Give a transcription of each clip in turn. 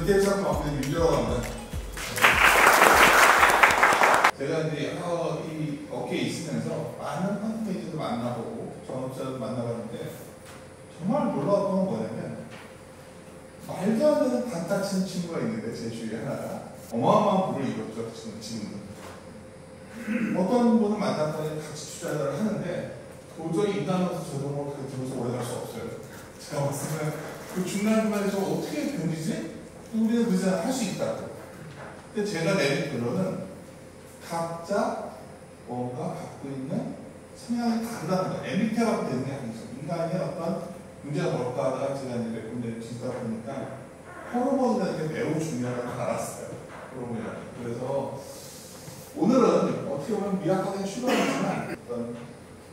리테이션 마케팅 윤재라고 합니다. 제가 이제 이 업계에 있으면서 많은 컨텐츠도 만나보고 전업자도 만나봤는데 정말 놀라웠던 건 뭐냐면 말도 안 되는 단타 치는 친구가 있는데 제 주위에 하나가 어마어마한 부를 이뤘죠. 지금은 어떤 분을 만났더니 같이 투자를 하는데 도저히 인간으로서 저도 뭐 그렇게 들어서 오래 갈 수 없어요. 제가 봤을 때는 그 중간중간에 저 어떻게 견디지? 우리는 그 생각 할 수 있다고. 근데 제가 내린 결론은 각자 뭔가 갖고 있는 성향이 다르다는 거예요. MBTI가 되는 게 아니죠. 인간의 어떤 문제가 뭘까 하다가 제가 이제 몇 군데 뒤지다 보니까 호르몬이라는 게 매우 중요하다는 걸 알았어요. 호르몬이라는. 그래서 오늘은 어떻게 보면 미약하게 출발했지만 어떤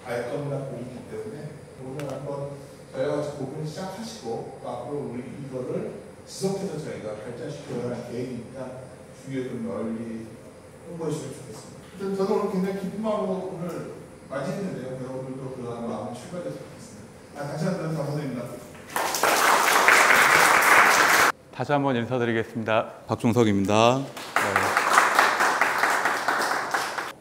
발전이나 공이기 때문에 오늘 한번 저희가 같이 고민을 시작하시고 또 앞으로 우리 이거를 지속해서 저희가 발전시켜야 할 계획이니까 주위에 좀 널리 홍보해 주시면 좋겠습니다. 저도 오늘 굉장히 기쁜 마음으로 오늘 맞이했는데요. 여러분들도 그런 마음을 출발해서 좋겠습니다. 다시 한번 감사드립니다. 다시 한번 인사드리겠습니다. 박종석입니다.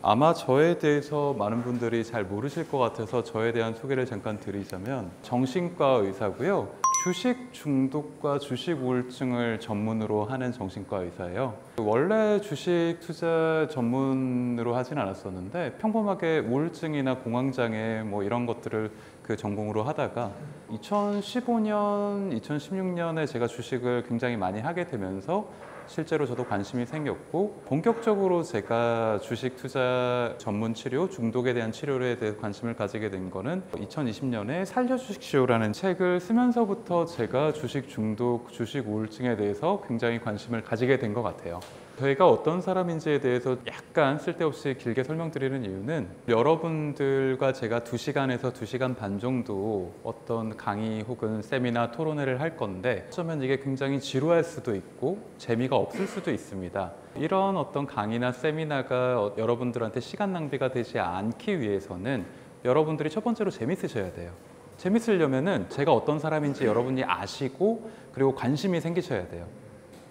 아마 저에 대해서 많은 분들이 잘 모르실 것 같아서 저에 대한 소개를 잠깐 드리자면 정신과 의사고요. 주식 중독과 주식 우울증을 전문으로 하는 정신과 의사예요. 원래 주식 투자 전문으로 하진 않았었는데 평범하게 우울증이나 공황장애 뭐 이런 것들을 그 전공으로 하다가 2015년, 2016년에 제가 주식을 굉장히 많이 하게 되면서 실제로 저도 관심이 생겼고 본격적으로 제가 주식 투자 전문 치료, 중독에 대한 치료에 대해 관심을 가지게 된 거는 2020년에 살려주십시오라는 책을 쓰면서부터 제가 주식 중독, 주식 우울증에 대해서 굉장히 관심을 가지게 된 것 같아요. 저희가 어떤 사람인지에 대해서 약간 쓸데없이 길게 설명드리는 이유는 여러분들과 제가 2시간에서 2시간 반 정도 어떤 강의 혹은 세미나 토론회를 할 건데 어쩌면 이게 굉장히 지루할 수도 있고 재미가 없을 수도 있습니다. 이런 어떤 강의나 세미나가 여러분들한테 시간 낭비가 되지 않기 위해서는 여러분들이 첫 번째로 재밌으셔야 돼요. 재밌으려면은 제가 어떤 사람인지 여러분이 아시고 그리고 관심이 생기셔야 돼요.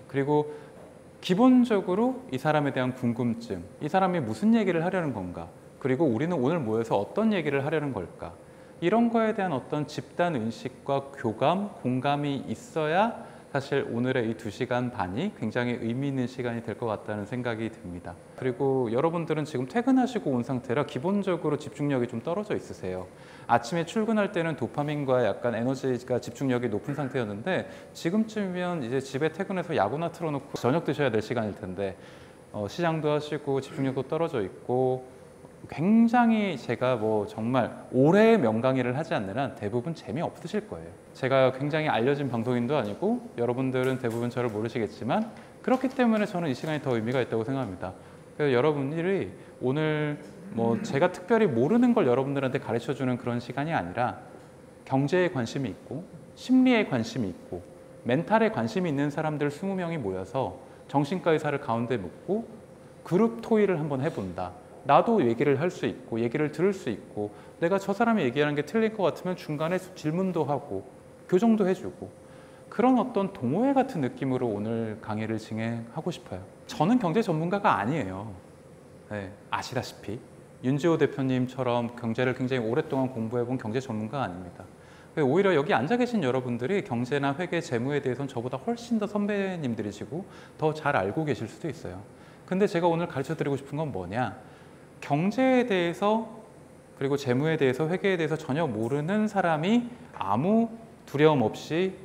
그리고 기본적으로 이 사람에 대한 궁금증, 이 사람이 무슨 얘기를 하려는 건가, 그리고 우리는 오늘 모여서 어떤 얘기를 하려는 걸까, 이런 거에 대한 어떤 집단 의식과 교감, 공감이 있어야 사실 오늘의 이 2시간 반이 굉장히 의미 있는 시간이 될 것 같다는 생각이 듭니다. 그리고 여러분들은 지금 퇴근하시고 온 상태라 기본적으로 집중력이 좀 떨어져 있으세요. 아침에 출근할 때는 도파민과 약간 에너지가 집중력이 높은 상태였는데 지금쯤이면 이제 집에 퇴근해서 야구나 틀어놓고 저녁 드셔야 될 시간일 텐데 시장도 하시고 집중력도 떨어져 있고 굉장히 제가 뭐 정말 오래 명강의를 하지 않는 한 대부분 재미없으실 거예요. 제가 굉장히 알려진 방송인도 아니고 여러분들은 대부분 저를 모르시겠지만 그렇기 때문에 저는 이 시간이 더 의미가 있다고 생각합니다. 그래서 여러분들이 오늘 뭐 제가 특별히 모르는 걸 여러분들한테 가르쳐주는 그런 시간이 아니라 경제에 관심이 있고 심리에 관심이 있고 멘탈에 관심이 있는 사람들 20명이 모여서 정신과 의사를 가운데 묻고 그룹 토의를 한번 해본다. 나도 얘기를 할 수 있고 얘기를 들을 수 있고 내가 저 사람이 얘기하는 게 틀릴 것 같으면 중간에 질문도 하고 교정도 해주고 그런 어떤 동호회 같은 느낌으로 오늘 강의를 진행하고 싶어요. 저는 경제 전문가가 아니에요. 네, 아시다시피 윤지호 대표님처럼 경제를 굉장히 오랫동안 공부해본 경제 전문가가 아닙니다. 오히려 여기 앉아 계신 여러분들이 경제나 회계, 재무에 대해서는 저보다 훨씬 더 선배님들이시고 더 잘 알고 계실 수도 있어요. 근데 제가 오늘 가르쳐 드리고 싶은 건 뭐냐, 경제에 대해서 그리고 재무에 대해서 회계에 대해서 전혀 모르는 사람이 아무 두려움 없이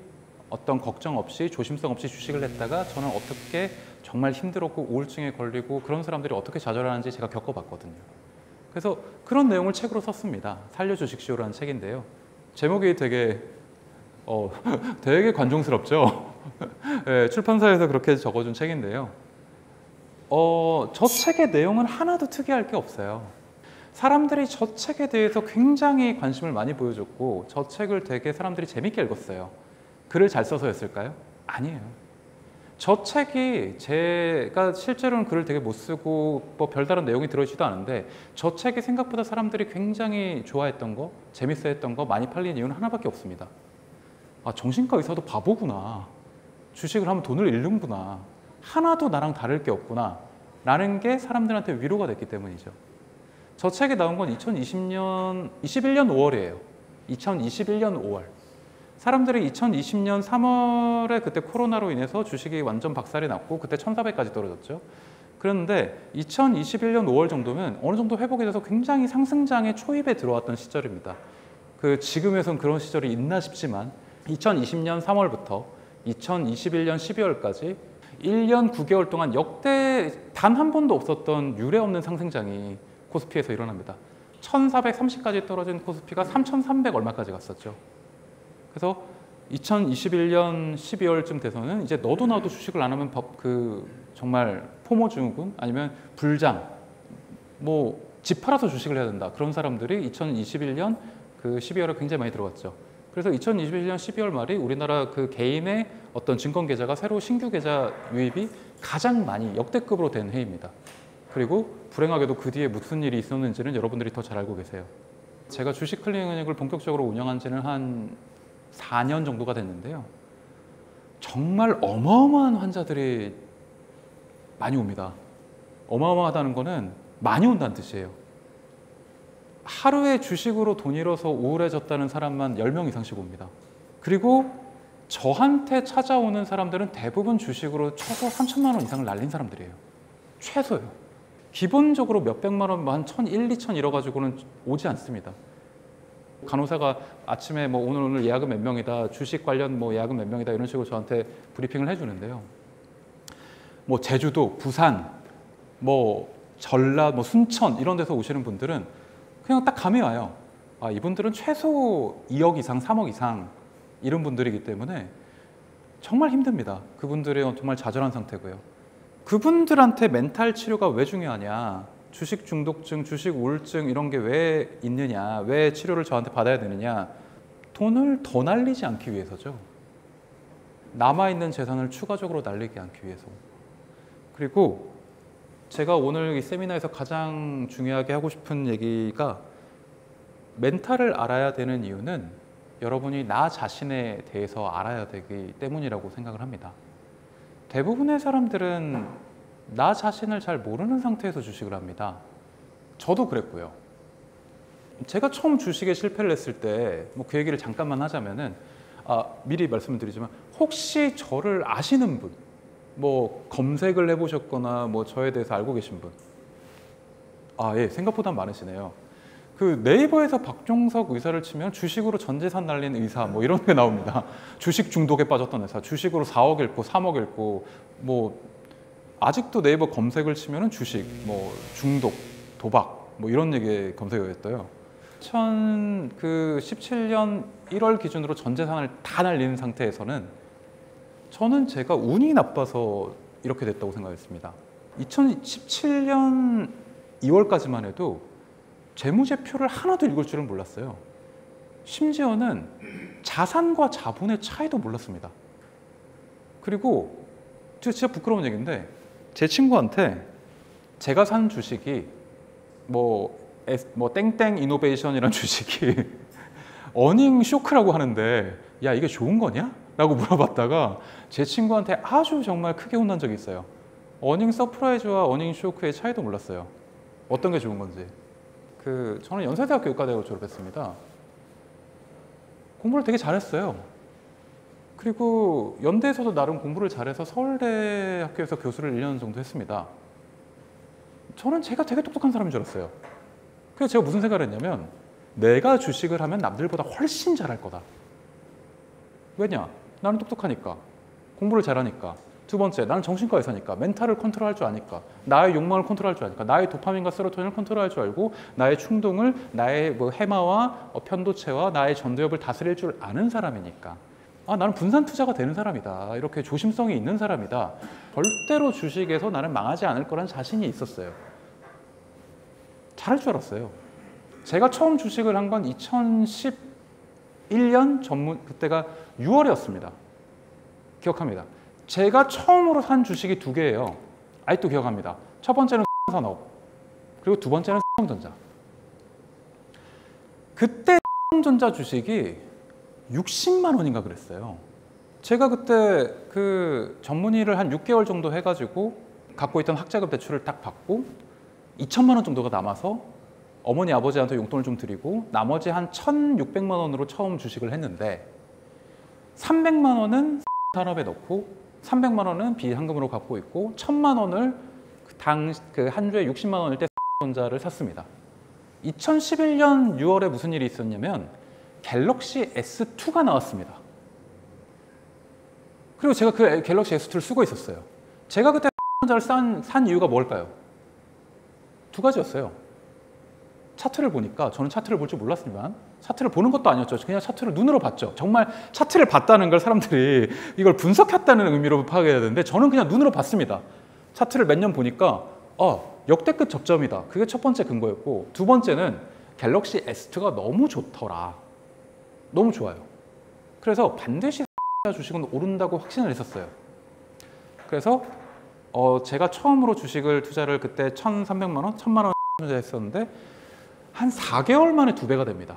어떤 걱정 없이 조심성 없이 주식을 했다가 저는 어떻게 정말 힘들었고 우울증에 걸리고 그런 사람들이 어떻게 좌절하는지 제가 겪어봤거든요. 그래서 그런 내용을 책으로 썼습니다. 살려주십시오라는 책인데요. 제목이 되게 되게 관종스럽죠. 네, 출판사에서 그렇게 적어준 책인데요. 저 책의 내용은 하나도 특이할 게 없어요. 사람들이 저 책에 대해서 굉장히 관심을 많이 보여줬고 저 책을 되게 사람들이 재밌게 읽었어요. 글을 잘 써서였을까요? 아니에요. 저 책이 제가 실제로는 글을 되게 못 쓰고 뭐 별다른 내용이 들어있지도 않은데 저 책이 생각보다 사람들이 굉장히 좋아했던 거, 재밌어 했던 거, 많이 팔린 이유는 하나밖에 없습니다. 아, 정신과 의사도 바보구나. 주식을 하면 돈을 잃는구나. 하나도 나랑 다를 게 없구나. 라는 게 사람들한테 위로가 됐기 때문이죠. 저 책이 나온 건 21년 5월이에요. 2021년 5월. 사람들이 2020년 3월에 그때 코로나로 인해서 주식이 완전 박살이 났고 그때 1,400까지 떨어졌죠. 그런데 2021년 5월 정도면 어느 정도 회복이 돼서 굉장히 상승장의 초입에 들어왔던 시절입니다. 지금에선 그런 시절이 있나 싶지만 2020년 3월부터 2021년 12월까지 1년 9개월 동안 역대 단 한 번도 없었던 유례 없는 상승장이 코스피에서 일어납니다. 1430까지 떨어진 코스피가 3300 얼마까지 갔었죠. 그래서 2021년 12월쯤 돼서는 이제 너도 나도 주식을 안 하면 정말 포모 증후군 아니면 불장 뭐 집 팔아서 주식을 해야 된다. 그런 사람들이 2021년 12월에 굉장히 많이 들어왔죠. 그래서 2021년 12월 말이 우리나라 개인의 어떤 증권 계좌가 새로 신규 계좌 유입이 가장 많이 역대급으로 된 해입니다. 그리고 불행하게도 그 뒤에 무슨 일이 있었는지는 여러분들이 더 잘 알고 계세요. 제가 주식 클리닉을 본격적으로 운영한 지는 한 4년 정도가 됐는데요. 정말 어마어마한 환자들이 많이 옵니다. 어마어마하다는 거는 많이 온다는 뜻이에요. 하루에 주식으로 돈 잃어서 우울해졌다는 사람만 10명 이상씩 옵니다. 그리고 저한테 찾아오는 사람들은 대부분 주식으로 최소 3천만 원 이상을 날린 사람들이에요. 최소요. 기본적으로 몇백만 원, 한 1,000, 2,000 이뤄가지고는 오지 않습니다. 간호사가 아침에 오늘 예약은 몇 명이다, 주식 관련 예약은 몇 명이다 이런 식으로 저한테 브리핑을 해주는데요. 제주도, 부산, 전라, 순천 이런 데서 오시는 분들은 그냥 딱 감이 와요. 아, 이분들은 최소 2억 이상, 3억 이상 이런 분들이기 때문에 정말 힘듭니다. 그분들의 정말 좌절한 상태고요. 그분들한테 멘탈 치료가 왜 중요하냐, 주식 중독증, 주식 우울증 이런 게 왜 있느냐, 왜 치료를 저한테 받아야 되느냐, 돈을 더 날리지 않기 위해서죠. 남아있는 재산을 추가적으로 날리지 않기 위해서. 그리고 제가 오늘 이 세미나에서 가장 중요하게 하고 싶은 얘기가, 멘탈을 알아야 되는 이유는 여러분이 나 자신에 대해서 알아야 되기 때문이라고 생각을 합니다. 대부분의 사람들은 나 자신을 잘 모르는 상태에서 주식을 합니다. 저도 그랬고요. 제가 처음 주식에 실패를 했을 때 그 얘기를 잠깐만 하자면은, 미리 말씀을 드리지만 혹시 저를 아시는 분, 검색을 해보셨거나 저에 대해서 알고 계신 분? 예, 생각보다 많으시네요. 네이버에서 박종석 의사를 치면 주식으로 전 재산 날린 의사 이런 게 나옵니다. 주식 중독에 빠졌던 의사, 주식으로 4억 잃고 3억 잃고 아직도 네이버 검색을 치면은 주식, 중독, 도박 이런 얘기 검색어였어요. 2017년 1월 기준으로 전 재산을 다 날린 상태에서는 저는 제가 운이 나빠서 이렇게 됐다고 생각했습니다. 2017년 2월까지만 해도 재무제표를 하나도 읽을 줄은 몰랐어요. 심지어는 자산과 자본의 차이도 몰랐습니다. 그리고 진짜 부끄러운 얘기인데, 제 친구한테 제가 산 주식이 땡땡 이노베이션이라는 주식이 어닝 쇼크라고 하는데, 야, 이게 좋은 거냐? 라고 물어봤다가 제 친구한테 아주 정말 크게 혼난 적이 있어요. 어닝 서프라이즈와 어닝 쇼크의 차이도 몰랐어요. 어떤 게 좋은 건지. 저는 연세대학교 의과대학을 졸업했습니다. 공부를 되게 잘했어요. 그리고 연대에서도 나름 공부를 잘해서 서울대 학교에서 교수를 1년 정도 했습니다. 저는 제가 되게 똑똑한 사람인 줄 알았어요. 그래서 제가 무슨 생각을 했냐면, 내가 주식을 하면 남들보다 훨씬 잘할 거다. 왜냐? 나는 똑똑하니까, 공부를 잘하니까, 두 번째, 나는 정신과 의사니까, 멘탈을 컨트롤할 줄 아니까, 나의 욕망을 컨트롤할 줄 아니까, 나의 도파민과 세로토닌을 컨트롤할 줄 알고, 나의 충동을, 나의 해마와 편도체와 나의 전두엽을 다스릴 줄 아는 사람이니까, 나는 분산 투자가 되는 사람이다, 이렇게 조심성이 있는 사람이다, 절대로 주식에서 나는 망하지 않을 거라는 자신이 있었어요. 잘할 줄 알았어요. 제가 처음 주식을 한 건 2011년 그때가 6월이었습니다. 기억합니다. 제가 처음으로 산 주식이 2개예요. 아직도 기억합니다. 첫 번째는 산업, 그리고 두 번째는 삼성전자. 그때 삼성전자 주식이 60만 원인가 그랬어요. 제가 그때 그 전문의를 한 6개월 정도 해가지고 갖고 있던 학자금 대출을 딱 받고 2천만 원 정도가 남아서 어머니 아버지한테 용돈을 좀 드리고 나머지 한 1,600만 원으로 처음 주식을 했는데 300만 원은 산업에 넣고 300만 원은 비현금으로 갖고 있고 1,000만 원을 그 한 주에 60만 원일 때 전자를 샀습니다. 2011년 6월에 무슨 일이 있었냐면 갤럭시 S2가 나왔습니다. 그리고 제가 그 갤럭시 S2를 쓰고 있었어요. 제가 그때 전자를 산 이유가 뭘까요? 두 가지였어요. 차트를 보니까 저는 차트를 볼 줄 몰랐지만 차트를 보는 것도 아니었죠. 그냥 차트를 눈으로 봤죠. 정말 차트를 봤다는 걸 사람들이 이걸 분석했다는 의미로 파악해야 되는데 저는 그냥 눈으로 봤습니다. 차트를 몇 년 보니까 역대급 저점이다. 그게 첫 번째 근거였고 두 번째는 갤럭시 S2가 너무 좋더라. 너무 좋아요. 그래서 반드시 주식은 오른다고 확신을 했었어요. 그래서 제가 처음으로 주식을 투자를 그때 1,300만 원, 1,000만 원 투자했었는데 한 4개월 만에 2배가 됩니다.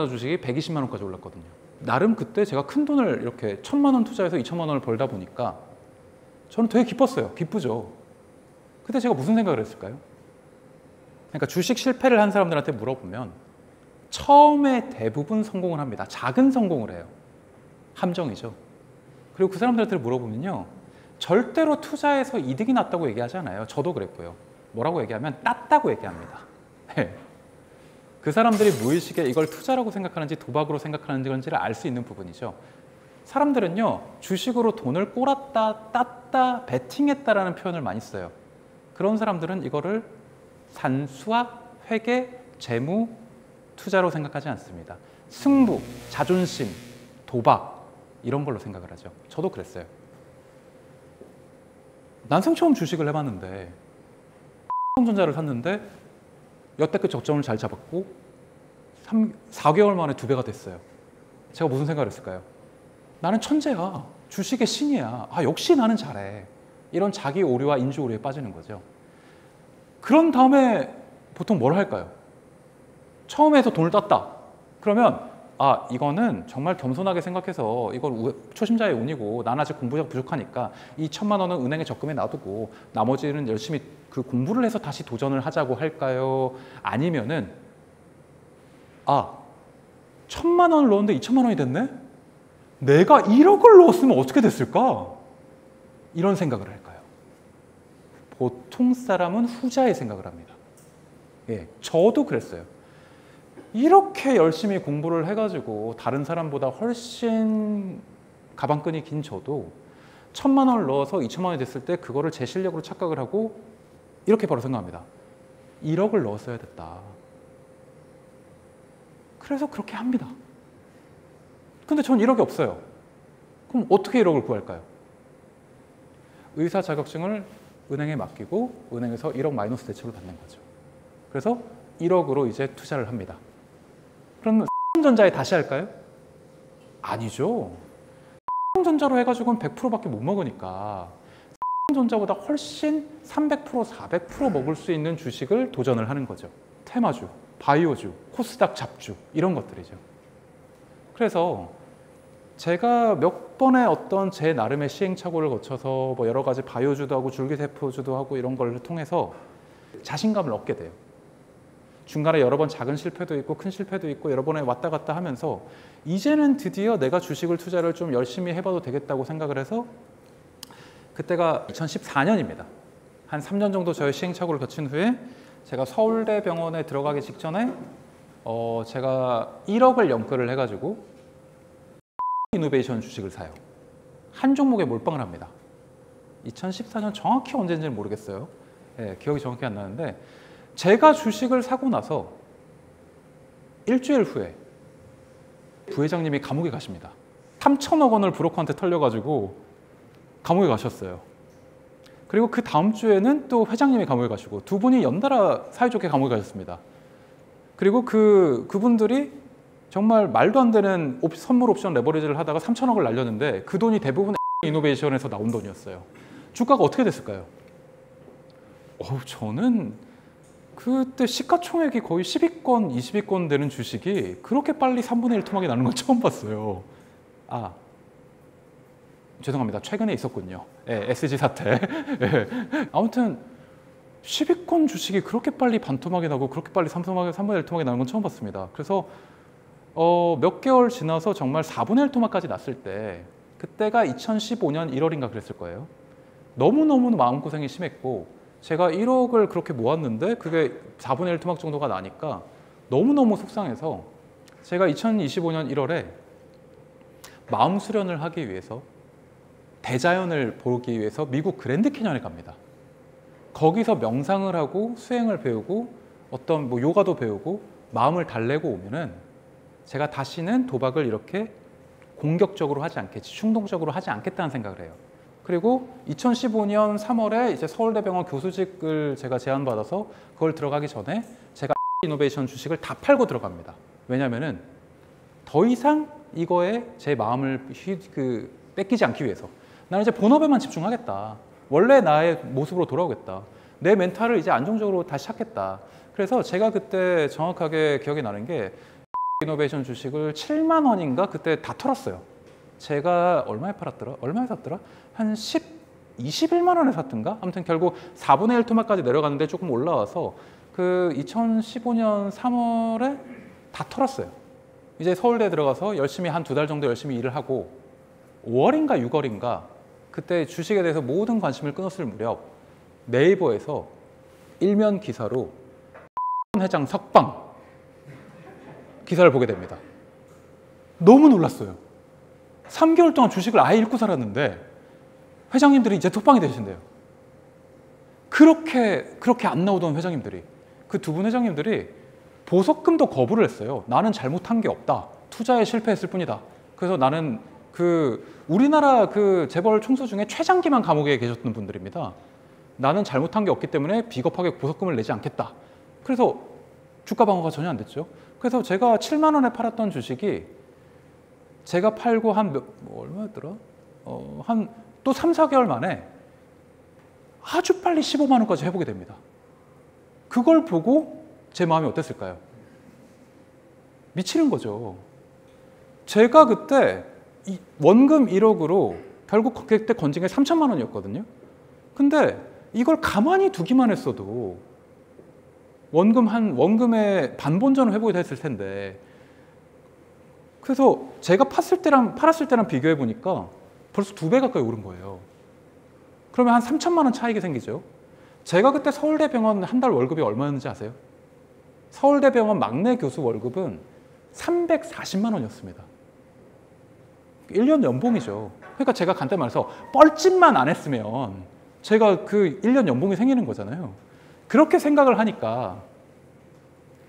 주식이 120만 원까지 올랐거든요. 나름 그때 제가 큰 돈을 이렇게 1,000만 원 투자해서 2천만 원을 벌다 보니까 저는 되게 기뻤어요. 기쁘죠. 그때 제가 무슨 생각을 했을까요? 그러니까 주식 실패를 한 사람들한테 물어보면 처음에 대부분 성공을 합니다. 작은 성공을 해요. 함정이죠. 그리고 그 사람들한테 물어보면요. 절대로 투자해서 이득이 났다고 얘기하지 않아요. 저도 그랬고요. 뭐라고 얘기하면 땄다고 얘기합니다. 네. 그 사람들이 무의식에 이걸 투자라고 생각하는지 도박으로 생각하는지를 알 수 있는 부분이죠. 사람들은요. 주식으로 돈을 꼬랐다, 땄다, 베팅했다라는 표현을 많이 써요. 그런 사람들은 이거를 산수학, 회계, 재무, 투자로 생각하지 않습니다. 승부, 자존심, 도박 이런 걸로 생각을 하죠. 저도 그랬어요. 난생 처음 주식을 해봤는데 전자를 샀는데 역대급 저점을 잘 잡았고 4개월 만에 2배가 됐어요. 제가 무슨 생각을 했을까요? 나는 천재야. 주식의 신이야. 역시 나는 잘해. 이런 자기 오류와 인지 오류에 빠지는 거죠. 그런 다음에 보통 뭘 할까요? 처음에 해서 돈을 땄다. 그러면 이거는 정말 겸손하게 생각해서 이걸 초심자의 운이고 난 아직 공부가 부족하니까 이 1,000만 원은 은행에 적금에 놔두고 나머지는 열심히 그 공부를 해서 다시 도전을 하자고 할까요? 아니면은 1,000만 원을 넣었는데 2,000만 원이 됐네? 내가 1억을 넣었으면 어떻게 됐을까? 이런 생각을 할까요? 보통 사람은 후자의 생각을 합니다. 예, 저도 그랬어요. 이렇게 열심히 공부를 해가지고 다른 사람보다 훨씬 가방끈이 긴 저도 1,000만 원을 넣어서 2,000만 원이 됐을 때 그거를 제 실력으로 착각을 하고 이렇게 바로 생각합니다. 1억을 넣었어야 됐다. 그래서 그렇게 합니다. 근데 전 1억이 없어요. 그럼 어떻게 1억을 구할까요? 의사 자격증을 은행에 맡기고 은행에서 1억 마이너스 대출을 받는 거죠. 그래서 1억으로 이제 투자를 합니다. 그럼 전자에 다시 할까요? 아니죠. 전자로 해가지고는 100%밖에 못 먹으니까 전자보다 훨씬 300%, 400% 먹을 수 있는 주식을 도전을 하는 거죠. 테마주, 바이오주, 코스닥 잡주 이런 것들이죠. 그래서 제가 몇 번의 어떤 제 나름의 시행착오를 거쳐서 뭐 여러 가지 바이오주도 하고 줄기세포주도 하고 이런 걸 통해서 자신감을 얻게 돼요. 중간에 여러 번 작은 실패도 있고 큰 실패도 있고 여러 번에 왔다 갔다 하면서 이제는 드디어 내가 주식을 투자를 좀 열심히 해봐도 되겠다고 생각을 해서 그때가 2014년입니다. 한 3년 정도 저의 시행착오를 거친 후에 제가 서울대병원에 들어가기 직전에 제가 1억을 연끌을 해가지고 이노베이션 주식을 사요. 한 종목에 몰빵을 합니다. 2014년 정확히 언제인지는 모르겠어요. 네, 기억이 정확히 안 나는데 제가 주식을 사고 나서 일주일 후에 부회장님이 감옥에 가십니다. 3천억 원을 브로커한테 털려가지고 감옥에 가셨어요. 그리고 그 다음 주에는 또 회장님이 감옥에 가시고 두 분이 연달아 사이좋게 감옥에 가셨습니다. 그리고 그분들이 정말 말도 안 되는 선물 옵션 레버리지를 하다가 3천억을 날렸는데 그 돈이 대부분 이노베이션에서 나온 돈이었어요. 주가가 어떻게 됐을까요? 저는 그때 시가총액이 거의 10위권, 20위권 되는 주식이 그렇게 빨리 3분의 1 토막이 나는 건 처음 봤어요. 죄송합니다. 최근에 있었군요. 예, SG 사태. 예. 아무튼 10위권 주식이 그렇게 빨리 반토막이 나고 그렇게 빨리 3분의 1 토막이 나는 건 처음 봤습니다. 그래서 몇 개월 지나서 정말 4분의 1 토막까지 났을 때 그때가 2015년 1월인가 그랬을 거예요. 너무너무 마음고생이 심했고 제가 1억을 그렇게 모았는데 그게 4분의 1 토막 정도가 나니까 너무너무 속상해서 제가 2025년 1월에 마음 수련을 하기 위해서 대자연을 보기 위해서 미국 그랜드 캐년에 갑니다. 거기서 명상을 하고 수행을 배우고 어떤 뭐 요가도 배우고 마음을 달래고 오면은 제가 다시는 도박을 이렇게 공격적으로 하지 않겠지, 충동적으로 하지 않겠다는 생각을 해요. 그리고 2015년 3월에 이제 서울대병원 교수직을 제가 제안받아서 그걸 들어가기 전에 제가 이노베이션 주식을 다 팔고 들어갑니다. 왜냐면은 더 이상 이거에 제 마음을 뺏기지 않기 위해서 나는 이제 본업에만 집중하겠다. 원래 나의 모습으로 돌아오겠다. 내 멘탈을 이제 안정적으로 다시 찾겠다. 그래서 제가 그때 정확하게 기억이 나는 게 이노베이션 주식을 7만 원인가 그때 다 털었어요. 제가 얼마에 팔았더라? 얼마에 샀더라? 한 21만 원에 샀던가? 아무튼 결국 4분의 1 토막까지 내려갔는데 조금 올라와서 그 2015년 3월에 다 털었어요. 이제 서울대 들어가서 열심히 한 2달 정도 열심히 일을 하고 5월인가 6월인가 그때 주식에 대해서 모든 관심을 끊었을 무렵 네이버에서 일면 기사로 회장 석방 기사를 보게 됩니다. 너무 놀랐어요. 3개월 동안 주식을 아예 잃고 살았는데 회장님들이 이제 석방이 되신대요. 그렇게 안 나오던 회장님들이 그 2분 회장님들이 보석금도 거부를 했어요. 나는 잘못한 게 없다. 투자에 실패했을 뿐이다. 그래서 나는 우리나라 재벌 총수 중에 최장기만 감옥에 계셨던 분들입니다. 나는 잘못한 게 없기 때문에 비겁하게 보석금을 내지 않겠다. 그래서 주가 방어가 전혀 안 됐죠. 그래서 제가 7만 원에 팔았던 주식이 제가 팔고 얼마였더라? 한 또 3, 4개월 만에 아주 빨리 15만 원까지 회복이 됩니다. 그걸 보고 제 마음이 어땠을까요? 미치는 거죠. 제가 그때 원금 1억으로 결국 그때 건진 게 3천만 원이었거든요. 근데 이걸 가만히 두기만 했어도 원금의 반본전 회복이 됐을 텐데 그래서 제가 팔았을 때랑 비교해 보니까 벌써 2배 가까이 오른 거예요. 그러면 한 3천만 원 차익이 생기죠. 제가 그때 서울대병원 한 달 월급이 얼마였는지 아세요? 서울대병원 막내 교수 월급은 340만 원이었습니다. 1년 연봉이죠. 그러니까 제가 간단히 말해서 뻘짓만 안 했으면 제가 그 1년 연봉이 생기는 거잖아요. 그렇게 생각을 하니까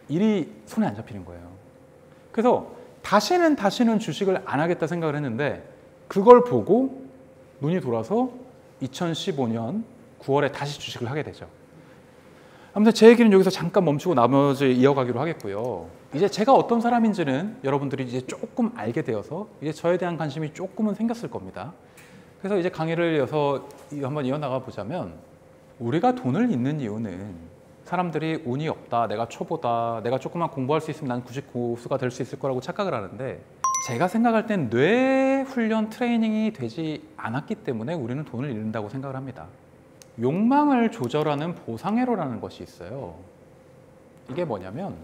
일이 손에 안 잡히는 거예요. 그래서 다시는 주식을 안 하겠다 생각을 했는데 그걸 보고 눈이 돌아서 2015년 9월에 다시 주식을 하게 되죠. 아무튼 제 얘기는 여기서 잠깐 멈추고 나머지 이어가기로 하겠고요. 이제 제가 어떤 사람인지는 여러분들이 이제 조금 알게 되어서 이제 저에 대한 관심이 조금은 생겼을 겁니다. 그래서 이제 강의를 한번 이어나가 보자면 우리가 돈을 잃는 이유는 사람들이 운이 없다, 내가 초보다, 내가 조금만 공부할 수 있으면 난 99수가 될 수 있을 거라고 착각을 하는데 제가 생각할 땐 뇌 훈련 트레이닝이 되지 않았기 때문에 우리는 돈을 잃는다고 생각을 합니다. 욕망을 조절하는 보상회로라는 것이 있어요. 이게 뭐냐면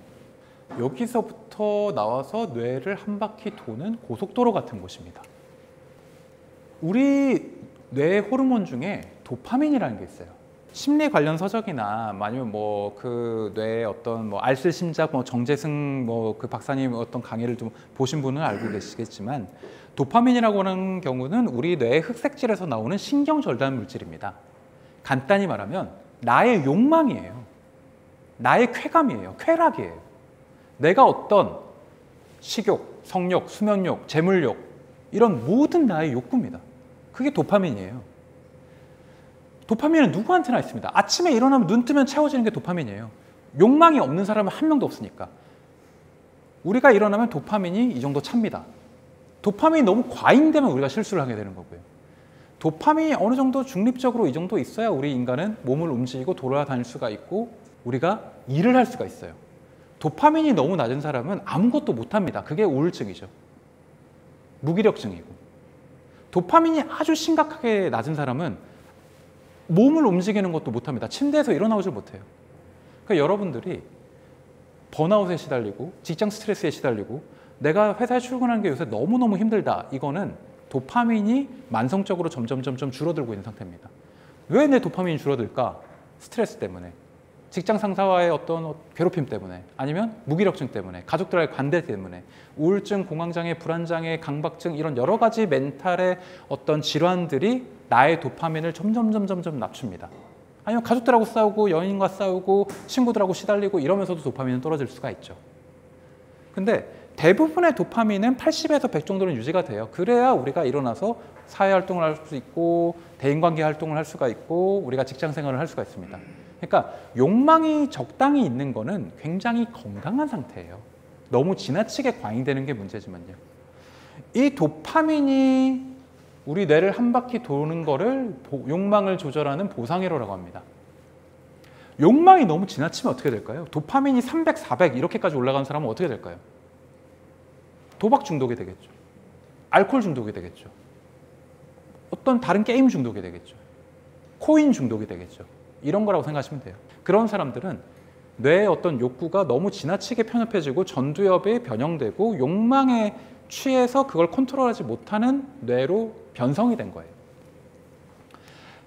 여기서부터 나와서 뇌를 한 바퀴 도는 고속도로 같은 곳입니다. 우리 뇌 호르몬 중에 도파민이라는 게 있어요. 심리 관련 서적이나 아니면 뭐 그 뇌의 어떤 뭐 알쓸 심작 정재승 그 박사님 어떤 강의를 좀 보신 분은 알고 계시겠지만 도파민이라고 하는 경우는 우리 뇌의 흑색질에서 나오는 신경 절단 물질입니다. 간단히 말하면 나의 욕망이에요. 나의 쾌감이에요. 쾌락이에요. 내가 어떤 식욕, 성욕, 수면욕, 재물욕 이런 모든 나의 욕구입니다. 그게 도파민이에요. 도파민은 누구한테나 있습니다. 아침에 일어나면 눈 뜨면 채워지는 게 도파민이에요. 욕망이 없는 사람은 한 명도 없으니까. 우리가 일어나면 도파민이 이 정도 찹니다. 도파민이 너무 과잉되면 우리가 실수를 하게 되는 거고요. 도파민이 어느 정도 중립적으로 이 정도 있어야 우리 인간은 몸을 움직이고 돌아다닐 수가 있고 우리가 일을 할 수가 있어요. 도파민이 너무 낮은 사람은 아무것도 못합니다. 그게 우울증이죠. 무기력증이고. 도파민이 아주 심각하게 낮은 사람은 몸을 움직이는 것도 못합니다. 침대에서 일어나오질 못해요. 그러니까 여러분들이 번아웃에 시달리고 직장 스트레스에 시달리고 내가 회사에 출근하는 게 요새 너무너무 힘들다. 이거는 도파민이 만성적으로 점점 줄어들고 있는 상태입니다. 왜 내 도파민이 줄어들까? 스트레스 때문에, 직장 상사와의 어떤 괴롭힘 때문에, 아니면 무기력증 때문에, 가족들과의 관계 때문에, 우울증, 공황장애, 불안장애, 강박증 이런 여러 가지 멘탈의 어떤 질환들이 나의 도파민을 점점 낮춥니다. 아니면 가족들하고 싸우고 연인과 싸우고 친구들하고 시달리고 이러면서도 도파민은 떨어질 수가 있죠. 근데 대부분의 도파민은 80에서 100 정도는 유지가 돼요. 그래야 우리가 일어나서 사회활동을 할 수 있고 대인관계 활동을 할 수가 있고 우리가 직장생활을 할 수가 있습니다. 그러니까 욕망이 적당히 있는 거는 굉장히 건강한 상태예요. 너무 지나치게 과잉되는 게 문제지만요. 이 도파민이 우리 뇌를 한 바퀴 도는 거를 욕망을 조절하는 보상회로라고 합니다. 욕망이 너무 지나치면 어떻게 될까요? 도파민이 300, 400 이렇게까지 올라가는 사람은 어떻게 될까요? 도박 중독이 되겠죠. 알코올 중독이 되겠죠. 어떤 다른 게임 중독이 되겠죠. 코인 중독이 되겠죠. 이런 거라고 생각하시면 돼요. 그런 사람들은 뇌의 어떤 욕구가 너무 지나치게 편협해지고 전두엽이 변형되고 욕망에 취해서 그걸 컨트롤하지 못하는 뇌로 변성이 된 거예요.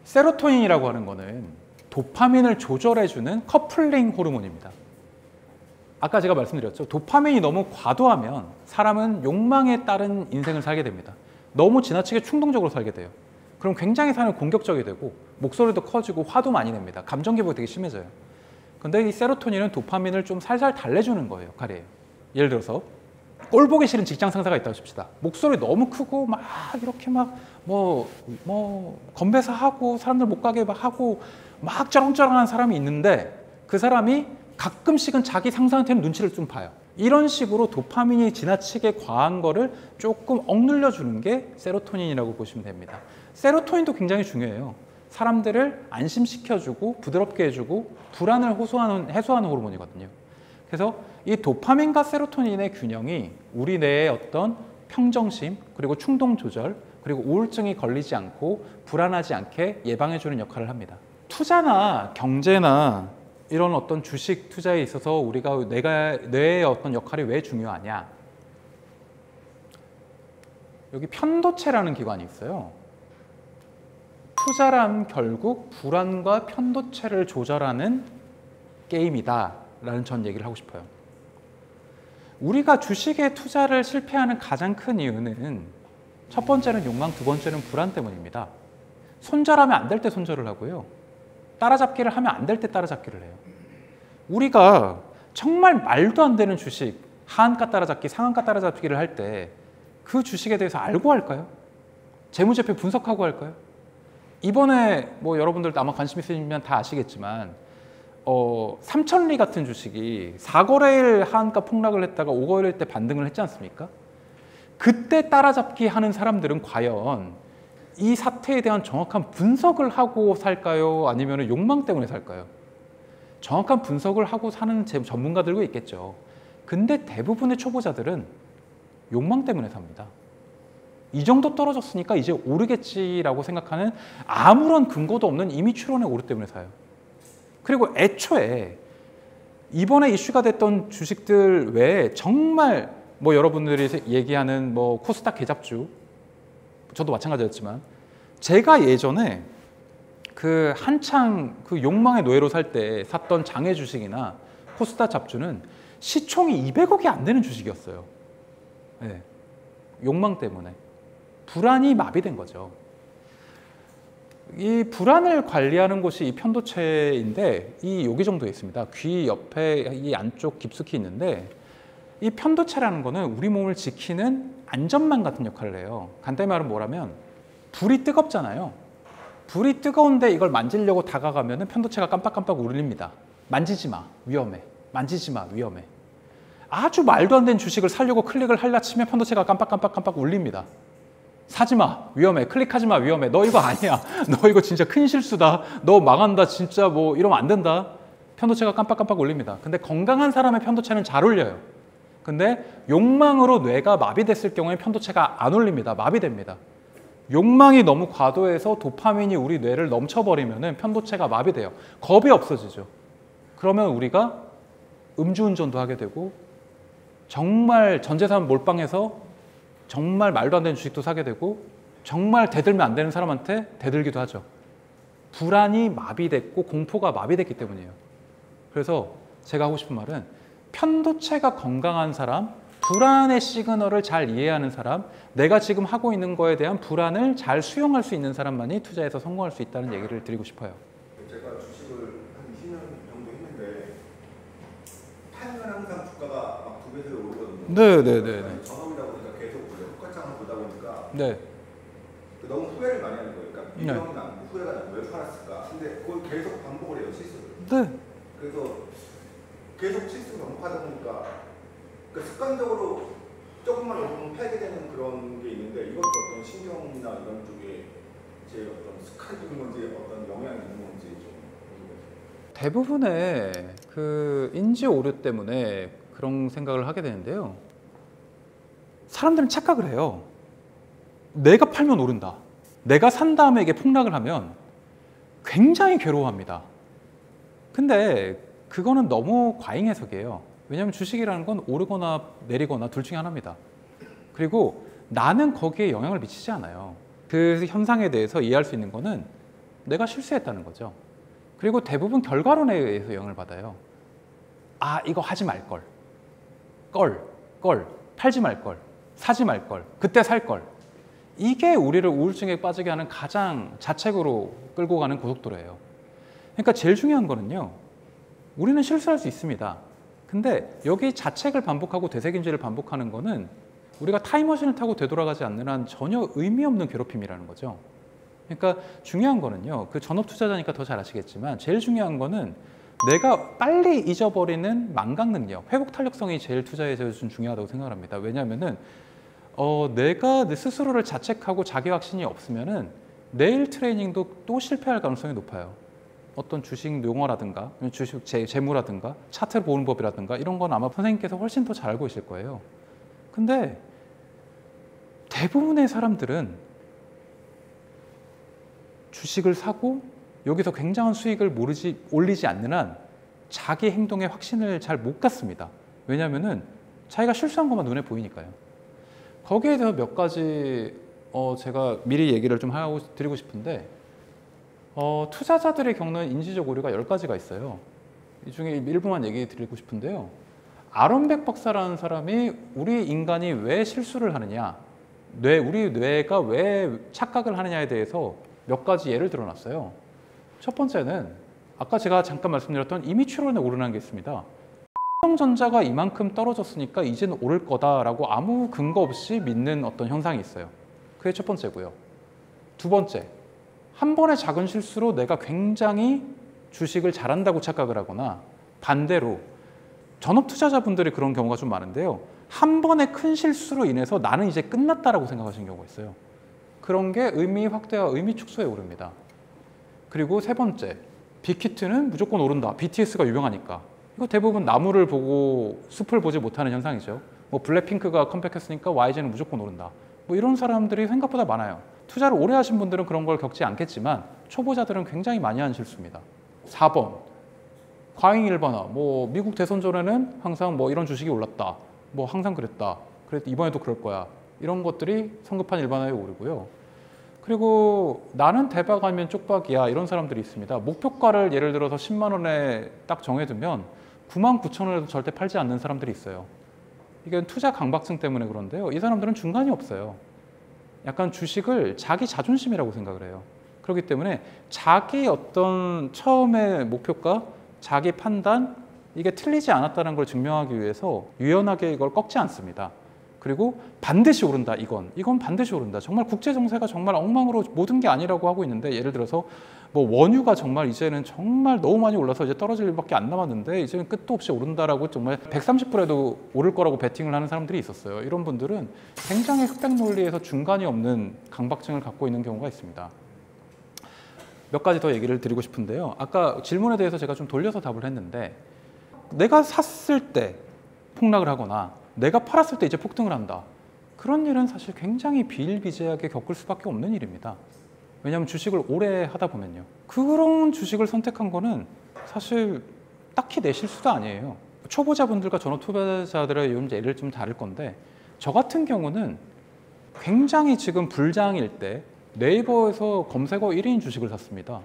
세로토닌이라고 하는 거는 도파민을 조절해주는 커플링 호르몬입니다. 아까 제가 말씀드렸죠. 도파민이 너무 과도하면 사람은 욕망에 따른 인생을 살게 됩니다. 너무 지나치게 충동적으로 살게 돼요. 그럼 굉장히 사람이 공격적이 되고 목소리도 커지고 화도 많이 냅니다. 감정 기복이 되게 심해져요. 근데 이 세로토닌은 도파민을 좀 살살 달래주는 거예요. 역할이에요. 예를 들어서 꼴 보기 싫은 직장 상사가 있다고 칩시다. 목소리 너무 크고 막 이렇게 막 건배사 하고 사람들 못 가게 막 하고 막 쩌렁쩌렁한 사람이 있는데 그 사람이 가끔씩은 자기 상사한테는 눈치를 좀 봐요. 이런 식으로 도파민이 지나치게 과한 거를 조금 억눌려 주는 게 세로토닌이라고 보시면 됩니다. 세로토닌도 굉장히 중요해요. 사람들을 안심시켜주고 부드럽게 해주고 불안을 해소하는 호르몬이거든요. 그래서 이 도파민과 세로토닌의 균형이 우리 뇌의 어떤 평정심 그리고 충동 조절 그리고 우울증이 걸리지 않고 불안하지 않게 예방해주는 역할을 합니다. 투자나 경제나 이런 어떤 주식 투자에 있어서 우리가 뇌의 어떤 역할이 왜 중요하냐? 여기 편도체라는 기관이 있어요. 투자란 결국 불안과 편도체를 조절하는 게임이다라는 전 얘기를 하고 싶어요. 우리가 주식에 투자를 실패하는 가장 큰 이유는 첫 번째는 욕망, 두 번째는 불안 때문입니다. 손절하면 안 될 때 손절을 하고요. 따라잡기를 하면 안 될 때 따라잡기를 해요. 우리가 정말 말도 안 되는 주식, 하한가 따라잡기, 상한가 따라잡기를 할 때 그 주식에 대해서 알고 할까요? 재무제표 분석하고 할까요? 이번에 여러분들도 아마 관심 있으시면 다 아시겠지만 삼천리 같은 주식이 4거래일 하한가 폭락을 했다가 5거래일 때 반등을 했지 않습니까? 그때 따라잡기 하는 사람들은 과연 이 사태에 대한 정확한 분석을 하고 살까요? 아니면 욕망 때문에 살까요? 정확한 분석을 하고 사는 전문가들도 있겠죠. 근데 대부분의 초보자들은 욕망 때문에 삽니다. 이 정도 떨어졌으니까 이제 오르겠지라고 생각하는 아무런 근거도 없는 이미 추론의 오르 때문에 사요. 그리고 애초에 이번에 이슈가 됐던 주식들 외에 정말 여러분들이 얘기하는 코스닥 개잡주, 저도 마찬가지였지만 제가 예전에 그 한창 그 욕망의 노예로 살 때 샀던 장외 주식이나 코스닥 잡주는 시총이 200억이 안 되는 주식이었어요. 네. 욕망 때문에. 불안이 마비된 거죠. 이 불안을 관리하는 곳이 이 편도체인데 여기 정도에 있습니다. 귀 옆에 이 안쪽 깊숙이 있는데 이 편도체라는 거는 우리 몸을 지키는 안전망 같은 역할을 해요. 간단히 말하면 뭐라면 불이 뜨겁잖아요. 불이 뜨거운데 이걸 만지려고 다가가면 편도체가 깜빡깜빡 울립니다. 만지지 마, 위험해. 만지지 마, 위험해. 아주 말도 안 되는 주식을 사려고 클릭을 하려 치면 편도체가 깜빡깜빡 울립니다. 사지 마, 위험해. 클릭하지 마, 위험해. 너 이거 아니야. 너 이거 진짜 큰 실수다. 너 망한다. 진짜 이러면 안 된다. 편도체가 깜빡깜빡 울립니다. 근데 건강한 사람의 편도체는 잘 울려요. 근데 욕망으로 뇌가 마비됐을 경우에 편도체가 안 울립니다. 마비됩니다. 욕망이 너무 과도해서 도파민이 우리 뇌를 넘쳐버리면 편도체가 마비돼요. 겁이 없어지죠. 그러면 우리가 음주운전도 하게 되고 정말 전 재산 몰빵해서 정말 말도 안 되는 주식도 사게 되고 정말 대들면 안 되는 사람한테 대들기도 하죠. 불안이 마비됐고 공포가 마비됐기 때문이에요. 그래서 제가 하고 싶은 말은 편도체가 건강한 사람, 불안의 시그널을 잘 이해하는 사람, 내가 지금 하고 있는 거에 대한 불안을 잘 수용할 수 있는 사람만이 투자에서 성공할 수 있다는 얘기를 드리고 싶어요. 제가 주식을 한 20년 정도 했는데 팔면 항상 주가가 막 2배, 3배 오르거든요. 네. 전업이다 보니까 계속 효과장을 보다 보니까 네. 너무 후회를 많이 하는 거예요. 그러니까 네. 미련이 남고 후회가 나고 왜 팔았을까? 근데 그걸 계속 반복을 해요, 실수를. 네. 그래서 계속 실수를 반복하다 보니까 그러니까 습관적으로 조금만 팔게 되는 그런 게 있는데 이것도 어떤 신경이나 이런 쪽에 제 어떤 습관적인 건지 어떤 영향이 있는 건지 좀 궁금해요. 대부분의 그 인지 오류 때문에 그런 생각을 하게 되는데요. 사람들은 착각을 해요. 내가 팔면 오른다. 내가 산 다음에 이게 폭락을 하면 굉장히 괴로워합니다. 근데 그거는 너무 과잉 해석이에요. 왜냐하면 주식이라는 건 오르거나 내리거나 둘 중에 하나입니다. 그리고 나는 거기에 영향을 미치지 않아요. 그 현상에 대해서 이해할 수 있는 거는 내가 실수했다는 거죠. 그리고 대부분 결과론에 의해서 영향을 받아요. 아, 이거 하지 말걸. 팔지 말걸. 사지 말걸. 그때 살걸. 이게 우리를 우울증에 빠지게 하는 가장 자책으로 끌고 가는 고속도로예요. 그러니까 제일 중요한 거는요. 우리는 실수할 수 있습니다. 근데 여기 자책을 반복하고 되새김질을 반복하는 거는 우리가 타임머신을 타고 되돌아가지 않는 한 전혀 의미 없는 괴롭힘이라는 거죠. 그러니까 중요한 거는요. 그 전업 투자자니까 더 잘 아시겠지만 제일 중요한 거는 내가 빨리 잊어버리는 망각 능력, 회복 탄력성이 제일 투자에 좀 중요하다고 생각합니다. 왜냐하면은 내가 내 스스로를 자책하고 자기 확신이 없으면은 내일 트레이닝도 또 실패할 가능성이 높아요. 어떤 주식 용어라든가 주식 재무라든가 차트 보는 법이라든가 이런 건 아마 선생님께서 훨씬 더 잘 알고 계실 거예요. 근데 대부분의 사람들은 주식을 사고 여기서 굉장한 수익을 올리지 않는 한 자기 행동에 확신을 잘 못 갖습니다. 왜냐하면은 자기가 실수한 것만 눈에 보이니까요. 거기에 대해서 몇 가지 제가 미리 얘기를 좀 드리고 싶은데 투자자들이 겪는 인지적 오류가 10가지가 있어요. 이 중에 일부만 얘기 드리고 싶은데요. 아론백 박사라는 사람이 우리 인간이 왜 실수를 하느냐, 우리 뇌가 왜 착각을 하느냐에 대해서 몇 가지 예를 들어놨어요. 첫 번째는 아까 제가 잠깐 말씀드렸던 이미추론에 오르는 게 있습니다. 삼성전자가 이만큼 떨어졌으니까 이제는 오를 거다라고 아무 근거 없이 믿는 어떤 현상이 있어요. 그게 첫 번째고요. 두 번째, 한 번의 작은 실수로 내가 굉장히 주식을 잘한다고 착각을 하거나 반대로 전업 투자자분들이 그런 경우가 좀 많은데요. 한 번의 큰 실수로 인해서 나는 이제 끝났다라고 생각하시는 경우가 있어요. 그런 게 의미 확대와 의미 축소에 오릅니다. 그리고 세 번째, 빅히트는 무조건 오른다. BTS가 유명하니까. 이거 대부분 나무를 보고 숲을 보지 못하는 현상이죠. 뭐 블랙핑크가 컴백했으니까 YG는 무조건 오른다. 뭐 이런 사람들이 생각보다 많아요. 투자를 오래 하신 분들은 그런 걸 겪지 않겠지만 초보자들은 굉장히 많이 하는 실수입니다. 4번, 과잉 일반화. 뭐 미국 대선 전에는 항상 뭐 이런 주식이 올랐다. 뭐 항상 그랬다. 그래도 이번에도 그럴 거야. 이런 것들이 성급한 일반화에 오르고요. 그리고 나는 대박하면 쪽박이야. 이런 사람들이 있습니다. 목표가를 예를 들어서 10만 원에 딱 정해두면 99,000원에도 절대 팔지 않는 사람들이 있어요. 이게 투자 강박증 때문에 그런데요. 이 사람들은 중간이 없어요. 약간 주식을 자기 자존심이라고 생각을 해요. 그렇기 때문에 자기 어떤 처음의 목표가, 자기 판단, 이게 틀리지 않았다는 걸 증명하기 위해서 유연하게 이걸 꺾지 않습니다. 그리고 반드시 오른다. 이건 반드시 오른다. 정말 국제 정세가 정말 엉망으로 모든 게 아니라고 하고 있는데 예를 들어서 뭐 원유가 정말 이제는 정말 너무 많이 올라서 이제 떨어질 일밖에 안 남았는데 이제는 끝도 없이 오른다라고 정말 130%에도 오를 거라고 베팅을 하는 사람들이 있었어요. 이런 분들은 굉장히 흑백 논리에서 중간이 없는 강박증을 갖고 있는 경우가 있습니다. 몇 가지 더 얘기를 드리고 싶은데요. 아까 질문에 대해서 제가 좀 돌려서 답을 했는데 내가 샀을 때 폭락을 하거나 내가 팔았을 때 이제 폭등을 한다. 그런 일은 사실 굉장히 비일비재하게 겪을 수밖에 없는 일입니다. 왜냐하면 주식을 오래 하다 보면요. 그런 주식을 선택한 거는 사실 딱히 내 실수도 아니에요. 초보자분들과 전업 투자자들의 예를 좀 다를 건데 저 같은 경우는 굉장히 지금 불장일 때 네이버에서 검색어 1위인 주식을 샀습니다.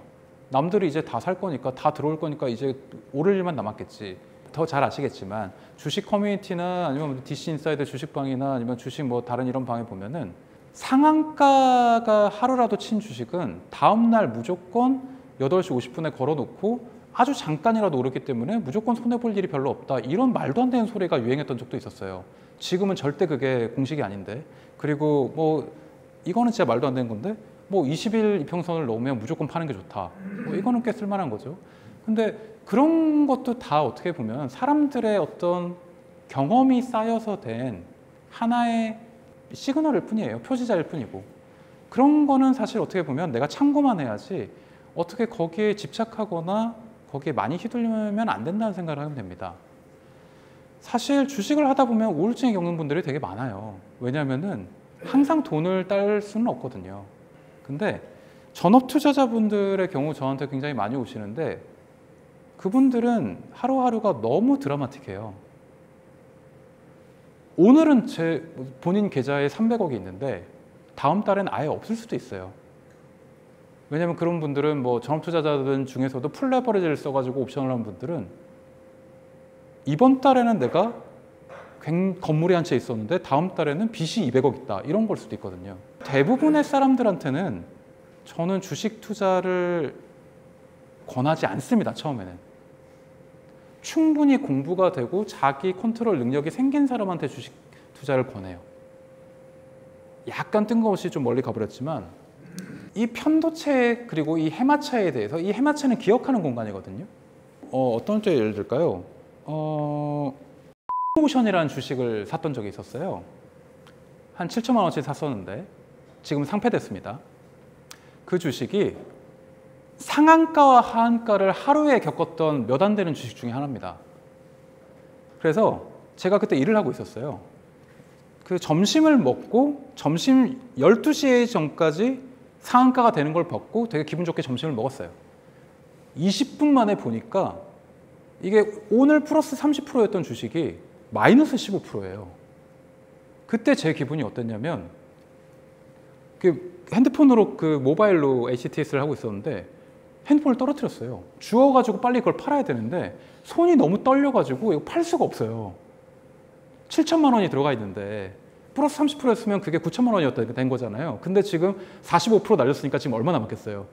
남들이 이제 다 살 거니까 다 들어올 거니까 이제 오를 일만 남았겠지. 더 잘 아시겠지만 주식 커뮤니티나 아니면 DC 인사이드 주식방이나 아니면 주식 뭐 다른 이런 방에 보면은 상한가가 하루라도 친 주식은 다음날 무조건 8시 50분에 걸어놓고 아주 잠깐이라도 오르기 때문에 무조건 손해볼 일이 별로 없다. 이런 말도 안 되는 소리가 유행했던 적도 있었어요. 지금은 절대 그게 공식이 아닌데. 그리고 뭐 이거는 진짜 말도 안 되는 건데 뭐 20일 이평선을 넘으면 무조건 파는 게 좋다. 뭐 이거는 꽤 쓸만한 거죠. 근데 그런 것도 다 어떻게 보면 사람들의 어떤 경험이 쌓여서 된 하나의 시그널일 뿐이에요. 표지자일 뿐이고. 그런 거는 사실 어떻게 보면 내가 참고만 해야지 어떻게 거기에 집착하거나 거기에 많이 휘둘리면 안 된다는 생각을 하면 됩니다. 사실 주식을 하다 보면 우울증이 겪는 분들이 되게 많아요. 왜냐하면은 항상 돈을 딸 수는 없거든요. 근데 전업 투자자분들의 경우 저한테 굉장히 많이 오시는데 그분들은 하루하루가 너무 드라마틱해요. 오늘은 제 본인 계좌에 300억이 있는데 다음 달엔 아예 없을 수도 있어요. 왜냐하면 그런 분들은 뭐 전업 투자자들 중에서도 풀 레버리지를 써가지고 옵션을 하는 분들은 이번 달에는 내가 건물이 한 채 있었는데 다음 달에는 빚이 200억 있다. 이런 걸 수도 있거든요. 대부분의 사람들한테는 저는 주식 투자를 권하지 않습니다. 처음에는. 충분히 공부가 되고 자기 컨트롤 능력이 생긴 사람한테 주식 투자를 권해요. 약간 뜬금없이 좀 멀리 가버렸지만 이 편도체 그리고 이 해마차에 대해서 이 해마차는 기억하는 공간이거든요. 어떤 때 예를 들까요? 오션이라는 주식을 샀던 적이 있었어요. 한 7천만 원치 샀었는데 지금 상폐됐습니다. 그 주식이 상한가와 하한가를 하루에 겪었던 몇 안 되는 주식 중에 하나입니다. 그래서 제가 그때 일을 하고 있었어요. 그 점심을 먹고 점심 12시 전까지 상한가가 되는 걸 봤고 되게 기분 좋게 점심을 먹었어요. 20분 만에 보니까 이게 오늘 플러스 30%였던 주식이 마이너스 15%예요. 그때 제 기분이 어땠냐면 그 핸드폰으로 그 모바일로 HTS를 하고 있었는데 핸드폰을 떨어뜨렸어요. 주워가지고 빨리 그걸 팔아야 되는데 손이 너무 떨려가지고 이거 팔 수가 없어요. 7천만 원이 들어가 있는데 플러스 30%였으면 그게 9천만 원이었다 된 거잖아요. 근데 지금 45% 날렸으니까 지금 얼마 남았겠어요.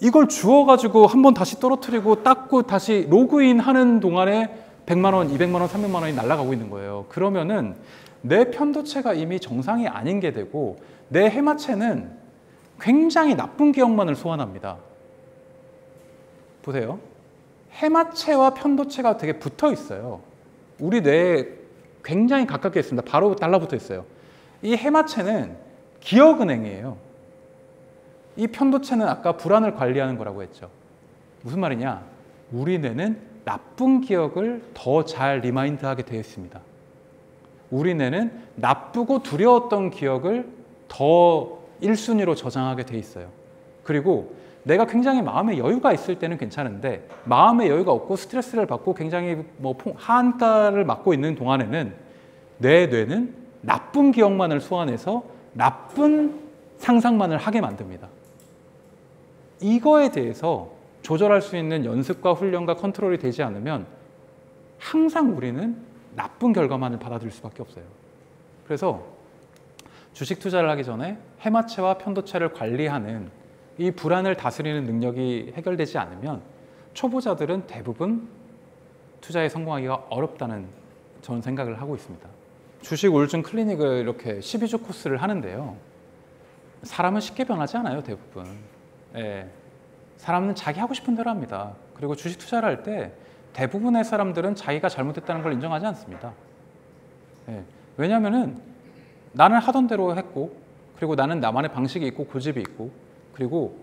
이걸 주워가지고 한번 다시 떨어뜨리고 닦고 다시 로그인 하는 동안에 100만 원, 200만 원, 300만 원이 날아가고 있는 거예요. 그러면은 내 편도체가 이미 정상이 아닌 게 되고 내 해마체는 굉장히 나쁜 기억만을 소환합니다. 보세요. 해마체와 편도체가 되게 붙어 있어요. 우리 뇌에 굉장히 가깝게 있습니다. 바로 달라붙어 있어요. 이 해마체는 기억은행이에요. 이 편도체는 아까 불안을 관리하는 거라고 했죠. 무슨 말이냐? 우리 뇌는 나쁜 기억을 더 잘 리마인드하게 되어 있습니다. 우리 뇌는 나쁘고 두려웠던 기억을 더 1순위로 저장하게 돼 있어요. 그리고 내가 굉장히 마음의 여유가 있을 때는 괜찮은데 마음의 여유가 없고 스트레스를 받고 굉장히 뭐 하한가를 맞고 있는 동안에는 내 뇌는 나쁜 기억만을 소환해서 나쁜 상상만을 하게 만듭니다. 이거에 대해서 조절할 수 있는 연습과 훈련과 컨트롤이 되지 않으면 항상 우리는 나쁜 결과만을 받아들일 수밖에 없어요. 그래서 주식 투자를 하기 전에 해마체와 편도체를 관리하는 이 불안을 다스리는 능력이 해결되지 않으면 초보자들은 대부분 투자에 성공하기가 어렵다는 저는 생각을 하고 있습니다. 주식 우울증 클리닉을 이렇게 12주 코스를 하는데요. 사람은 쉽게 변하지 않아요, 대부분. 예. 사람은 자기 하고 싶은 대로 합니다. 그리고 주식 투자를 할 때 대부분의 사람들은 자기가 잘못했다는 걸 인정하지 않습니다. 예. 왜냐하면은 나는 하던 대로 했고, 그리고 나는 나만의 방식이 있고 고집이 있고, 그리고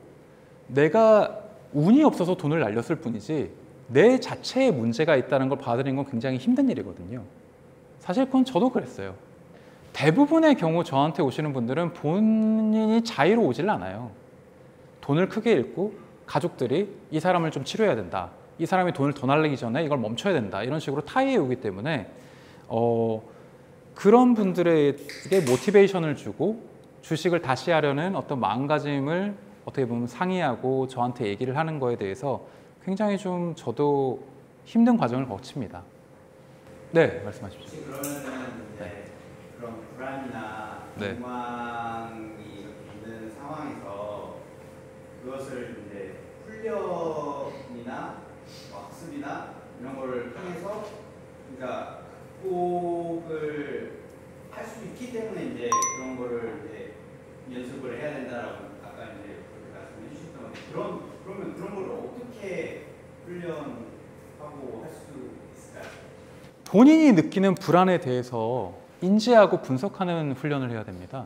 내가 운이 없어서 돈을 날렸을 뿐이지 내 자체에 문제가 있다는 걸 받아들이는 건 굉장히 힘든 일이거든요. 사실 그건 저도 그랬어요. 대부분의 경우 저한테 오시는 분들은 본인이 자의로 오질 않아요. 돈을 크게 잃고 가족들이 이 사람을 좀 치료해야 된다. 이 사람이 돈을 더 날리기 전에 이걸 멈춰야 된다. 이런 식으로 타의에 오기 때문에 그런 분들에게 모티베이션을 주고 주식을 다시 하려는 어떤 마음가짐을 어떻게 보면 상의하고 저한테 얘기를 하는 거에 대해서 굉장히 좀 저도 힘든 과정을 거칩니다. 네, 말씀하십시오. 혹시 그러면은 이제 그런 불안이나 네. 공황이 있는 상황에서 그것을 이제 훈련이나 학습이나 이런 거를 통해서 그러니까 극복을 할 수 있기 때문에 이제 그런 거를 이제 연습을 해야 된다라고 아까 이제 그렇게 말씀해 주셨던 건데 그러면 그런 거를 어떻게 훈련하고 할 수 있을까요? 본인이 느끼는 불안에 대해서 인지하고 분석하는 훈련을 해야 됩니다.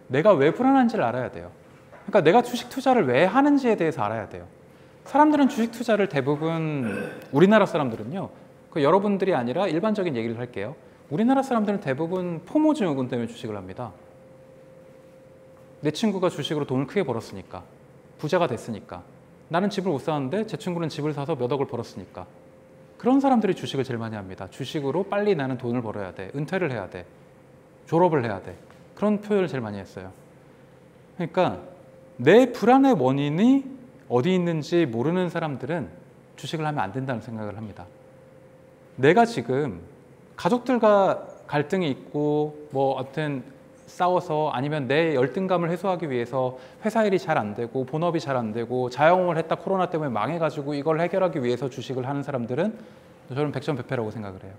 내가 왜 불안한지를 알아야 돼요. 그러니까 내가 주식 투자를 왜 하는지에 대해서 알아야 돼요. 사람들은 주식 투자를 대부분 우리나라 사람들은요. 그 여러분들이 아니라 일반적인 얘기를 할게요. 우리나라 사람들은 대부분 포모 증후군 때문에 주식을 합니다. 내 친구가 주식으로 돈을 크게 벌었으니까, 부자가 됐으니까, 나는 집을 못 사는데 제 친구는 집을 사서 몇 억을 벌었으니까. 그런 사람들이 주식을 제일 많이 합니다. 주식으로 빨리 나는 돈을 벌어야 돼, 은퇴를 해야 돼, 졸업을 해야 돼. 그런 표현을 제일 많이 했어요. 그러니까 내 불안의 원인이 어디 있는지 모르는 사람들은 주식을 하면 안 된다는 생각을 합니다. 내가 지금 가족들과 갈등이 있고 뭐 어떤 싸워서 아니면 내 열등감을 해소하기 위해서 회사 일이 잘 안 되고 본업이 잘 안 되고 자영업을 했다 코로나 때문에 망해가지고 이걸 해결하기 위해서 주식을 하는 사람들은 저는 백전백패라고 생각을 해요.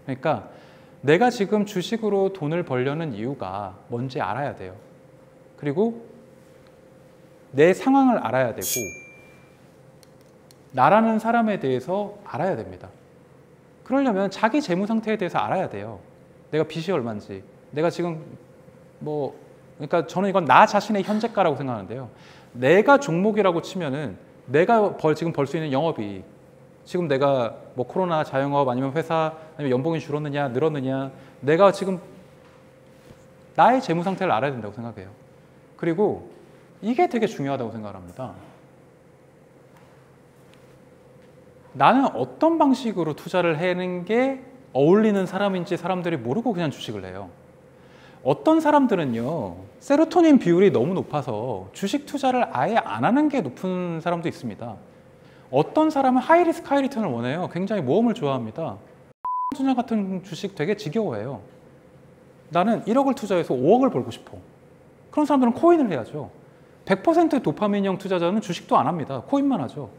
그러니까 내가 지금 주식으로 돈을 벌려는 이유가 뭔지 알아야 돼요. 그리고 내 상황을 알아야 되고 나라는 사람에 대해서 알아야 됩니다. 그러려면 자기 재무 상태에 대해서 알아야 돼요. 내가 빚이 얼마인지, 내가 지금 그러니까 저는 이건 나 자신의 현재가라고 생각하는데요. 내가 종목이라고 치면은 내가 지금 벌 수 있는 영업이익, 지금 내가 뭐 코로나 자영업 아니면 회사 아니면 연봉이 줄었느냐 늘었느냐, 내가 지금 나의 재무 상태를 알아야 된다고 생각해요. 그리고 이게 되게 중요하다고 생각합니다. 나는 어떤 방식으로 투자를 하는 게 어울리는 사람인지 사람들이 모르고 그냥 주식을 해요. 어떤 사람들은요, 세로토닌 비율이 너무 높아서 주식 투자를 아예 안 하는 게 높은 사람도 있습니다. 어떤 사람은 하이리스크 하이리턴을 원해요. 굉장히 모험을 좋아합니다. 투자 같은 주식 되게 지겨워해요. 나는 1억을 투자해서 5억을 벌고 싶어. 그런 사람들은 코인을 해야죠. 100% 도파민형 투자자는 주식도 안 합니다. 코인만 하죠.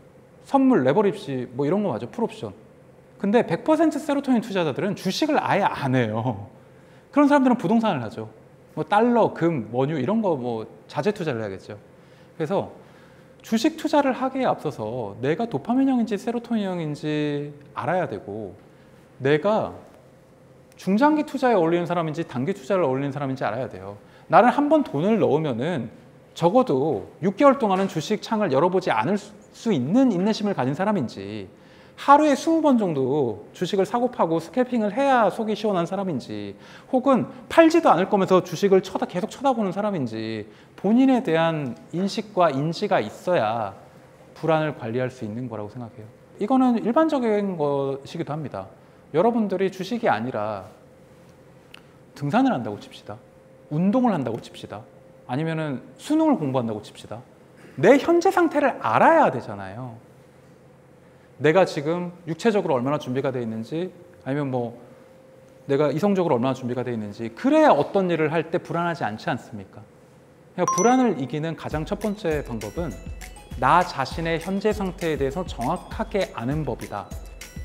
선물, 레버리지 뭐 이런 거 맞아, 풀옵션. 근데 100% 세로토닌 투자자들은 주식을 아예 안 해요. 그런 사람들은 부동산을 하죠. 뭐 달러, 금, 원유 이런 거 뭐 자재 투자를 해야겠죠. 그래서 주식 투자를 하기에 앞서서 내가 도파민형인지 세로토닌형인지 알아야 되고, 내가 중장기 투자에 어울리는 사람인지 단기 투자를 어울리는 사람인지 알아야 돼요. 나는 한 번 돈을 넣으면은 적어도 6개월 동안은 주식 창을 열어보지 않을 수 있는 인내심을 가진 사람인지, 하루에 20번 정도 주식을 사고 파고 스캘핑을 해야 속이 시원한 사람인지, 혹은 팔지도 않을 거면서 주식을 계속 쳐다보는 사람인지, 본인에 대한 인식과 인지가 있어야 불안을 관리할 수 있는 거라고 생각해요. 이거는 일반적인 것이기도 합니다. 여러분들이 주식이 아니라 등산을 한다고 칩시다. 운동을 한다고 칩시다. 아니면은 수능을 공부한다고 칩시다. 내 현재 상태를 알아야 되잖아요. 내가 지금 육체적으로 얼마나 준비가 되어 있는지, 아니면 뭐 내가 이성적으로 얼마나 준비가 되어 있는지, 그래야 어떤 일을 할 때 불안하지 않지 않습니까? 그러니까 불안을 이기는 가장 첫 번째 방법은 나 자신의 현재 상태에 대해서 정확하게 아는 법이다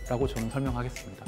라고 저는 설명하겠습니다.